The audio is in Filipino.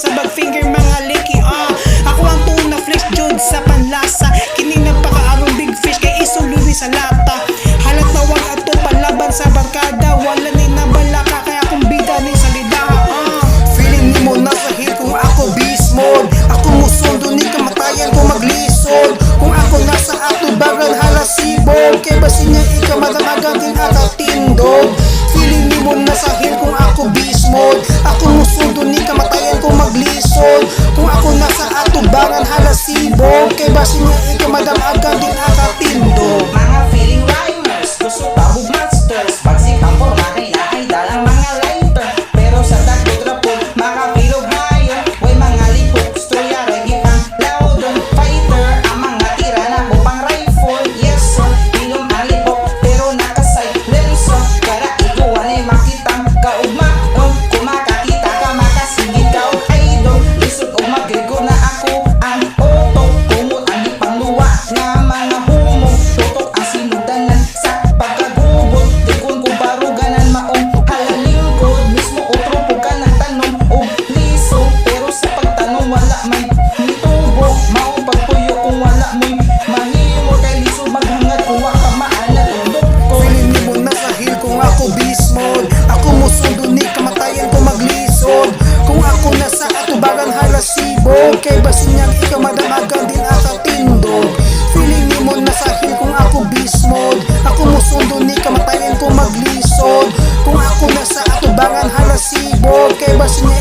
sa bag-finger mga liki. Ako ang tuna flex jud sa panlasa, kini napakaarong big fish kay isulubi sa lata. Halat na wag ato palaban sa barkada, wala ni nabalaka kaya akong bida ni salidaha. Feeling ni mo nasa hill kung ako beast mode, ako musundo ni kamatayan ko maglisod. Kung ako nasa ato bagan halasibog, kay basin niya ikaw madamagan din akatindog. Feeling ni mo nasa hill kung ako beast mode, ako musundo ni kamatayan ko maglisod. Kung ako nasa ato bagan halasibog, kay basin niya ikaw madamagan din akatindog. Mga feeling rhymers, gusto tabog masters, pagsikang ko makinahay dalang mga lighter. Pero sa dagot rapod, makapilog hayo, way mga lipok, storya regi pang loudon fighter. Ang mga tira na ko pang rifle, yes sir, ilong ang lipok, pero naka-silenso. Kara ikuan ay makitang kaugmaon, kung makakita ka makasigit ka o idol. Lisod o magrigo na ako ang otok, kumot ang ipangluwa nga mga humong. Tutok ang sinudanan sa pagkagubot, di kun ko baruganan maong halalingkod. Mismo otro po ka ng tanong o liso, pero sa pagtanong wala may nitubo. Maong pagpuyo kung wala mo'y mahimo, kay liso maghangad kung waka maalat undok ko. Feeling ni mo nasa hill kung ako beast mode, ako musundo ni kamatayan ko maglisod. Kung ako nasa atubagan halasibog, kay basin niyang ikaw madamagan din akatindog. Feeling ni mo nasa hill kung ako beast mode, ako musundo ni kamatayan ko maglisod. Kung ako nasa atubagan halasibog, kay basin niya